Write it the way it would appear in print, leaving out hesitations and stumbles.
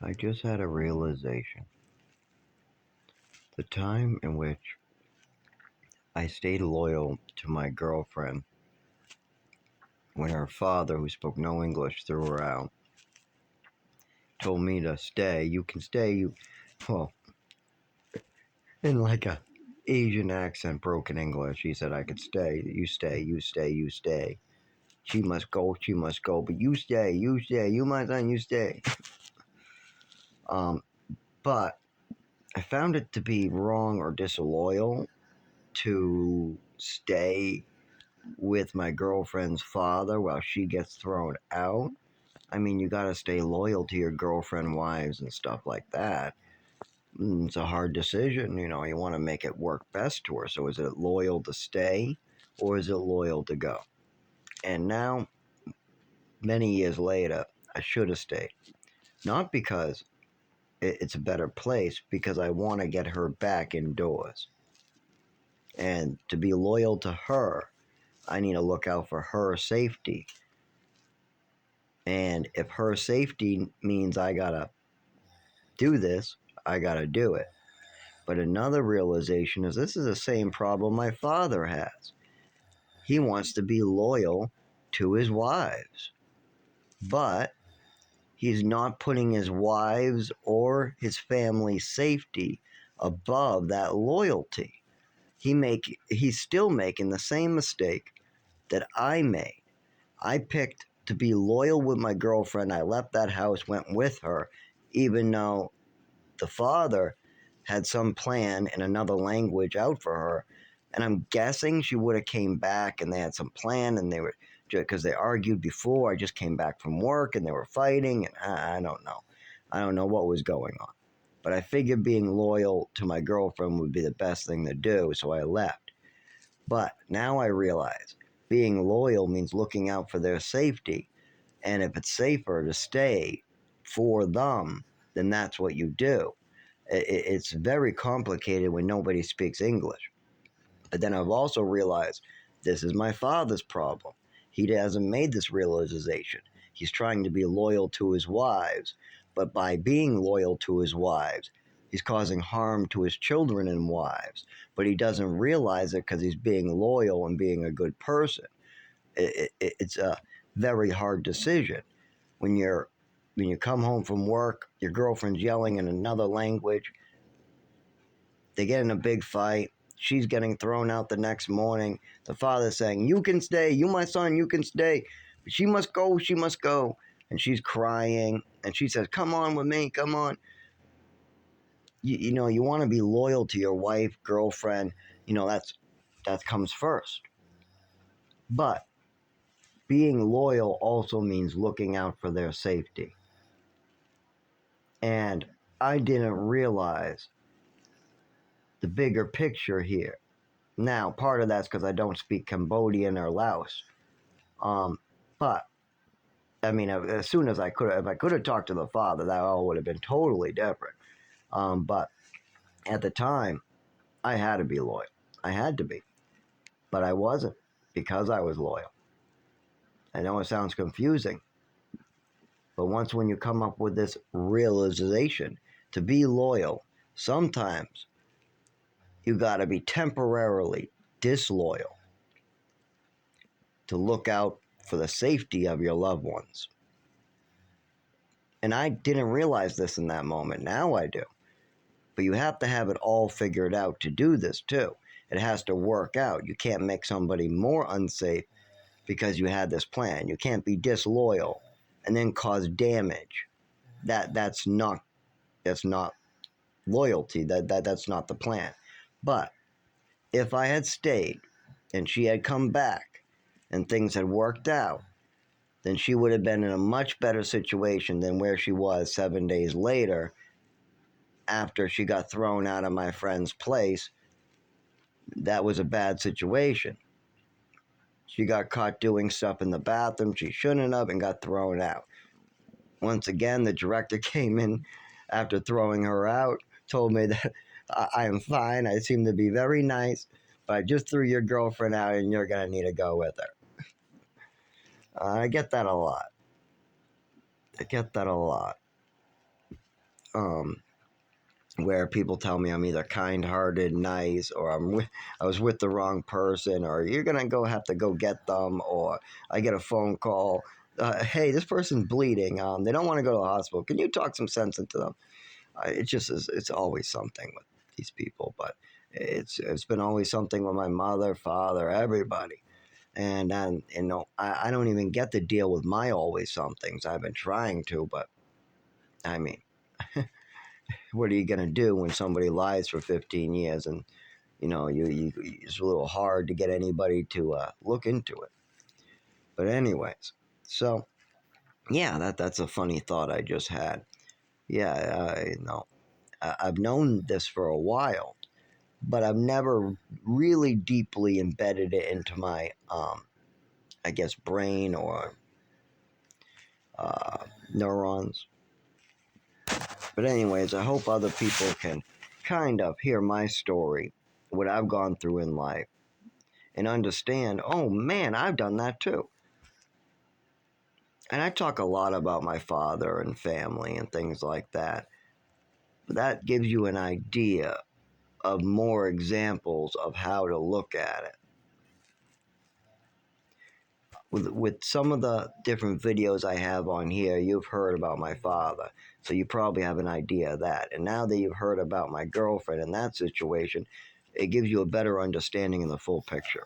I just had a realization. The time in which I stayed loyal to my girlfriend when her father, who spoke no English, threw her out, told me to stay. You can stay. Well, in like a Asian accent, broken English. He said I could stay. You stay. You stay. You stay. She must go. She must go. But you stay. You stay. You, my son, you stay. But I found it to be wrong or disloyal to stay with my girlfriend's father while she gets thrown out. I mean, you gotta stay loyal to your girlfriend, wives, and stuff like that. It's a hard decision, you want to make it work best to her. So is it loyal to stay or is it loyal to go? And now, many years later, I should have stayed. Not because it's a better place, because I want to get her back indoors. And to be loyal to her, I need to look out for her safety. And if her safety means I gotta do this, I gotta do it. But another realization is this is the same problem my father has. He wants to be loyal to his wives, but he's not putting his wives or his family's safety above that loyalty. He's still making the same mistake that I made. I picked to be loyal with my girlfriend. I left that house, went with her, even though the father had some plan in another language out for her. And I'm guessing she would have came back and they had some plan, and they were, because they argued before. I just came back from work and they were fighting, and I don't know. I don't know what was going on. But I figured being loyal to my girlfriend would be the best thing to do, so I left. But now I realize being loyal means looking out for their safety. And if it's safer to stay for them, then that's what you do. It's very complicated when nobody speaks English. But then I've also realized this is my father's problem. He hasn't made this realization. He's trying to be loyal to his wives, but by being loyal to his wives, he's causing harm to his children and wives. But he doesn't realize it because he's being loyal and being a good person. It's a very hard decision when you come home from work, your girlfriend's yelling in another language, they get in a big fight, she's getting thrown out the next morning, the father's saying, you can stay, you my son, you can stay, but she must go, and she's crying, and she says, come on with me, come on. You want to be loyal to your wife, girlfriend, that comes first. But being loyal also means looking out for their safety. And I didn't realize the bigger picture here. Now, part of that's because I don't speak Cambodian or Laos. But I mean, as soon as if I could have talked to the father, that all would have been totally different. But at the time, I had to be loyal. I had to be, but I wasn't, because I was loyal. I know it sounds confusing, but when you come up with this realization to be loyal, sometimes you got to be temporarily disloyal to look out for the safety of your loved ones. And I didn't realize this in that moment. Now I do. But you have to have it all figured out to do this too. It has to work out. You can't make somebody more unsafe because you had this plan. You can't be disloyal and then cause damage. That's not loyalty. That's not the plan. But if I had stayed and she had come back and things had worked out, then she would have been in a much better situation than where she was 7 days later after she got thrown out of my friend's place. That was a bad situation. She got caught doing stuff in the bathroom she shouldn't have and got thrown out. Once again, the director came in after throwing her out, told me that I am fine, I seem to be very nice, but I just threw your girlfriend out and you're going to need to go with her. I get that a lot. where people tell me I'm either kind-hearted, nice, or I was with the wrong person, or you're gonna have to go get them, or I get a phone call, hey, this person's bleeding. They don't want to go to the hospital. Can you talk some sense into them? It just is. It's always something with these people, but it's been always something with my mother, father, everybody. And then, I don't even get to deal with my always somethings. I've been trying to, but I mean, what are you going to do when somebody lies for 15 years and, it's a little hard to get anybody to look into it. But anyways, so yeah, that's a funny thought I just had. Yeah, I've known this for a while, but I've never really deeply embedded it into my, I guess, brain or neurons. But anyways, I hope other people can kind of hear my story, what I've gone through in life, and understand, oh man, I've done that too. And I talk a lot about my father and family and things like that. But that gives you an idea of more examples of how to look at it. With some of the different videos I have on here, you've heard about my father, so you probably have an idea of that. And now that you've heard about my girlfriend and that situation, it gives you a better understanding of the full picture.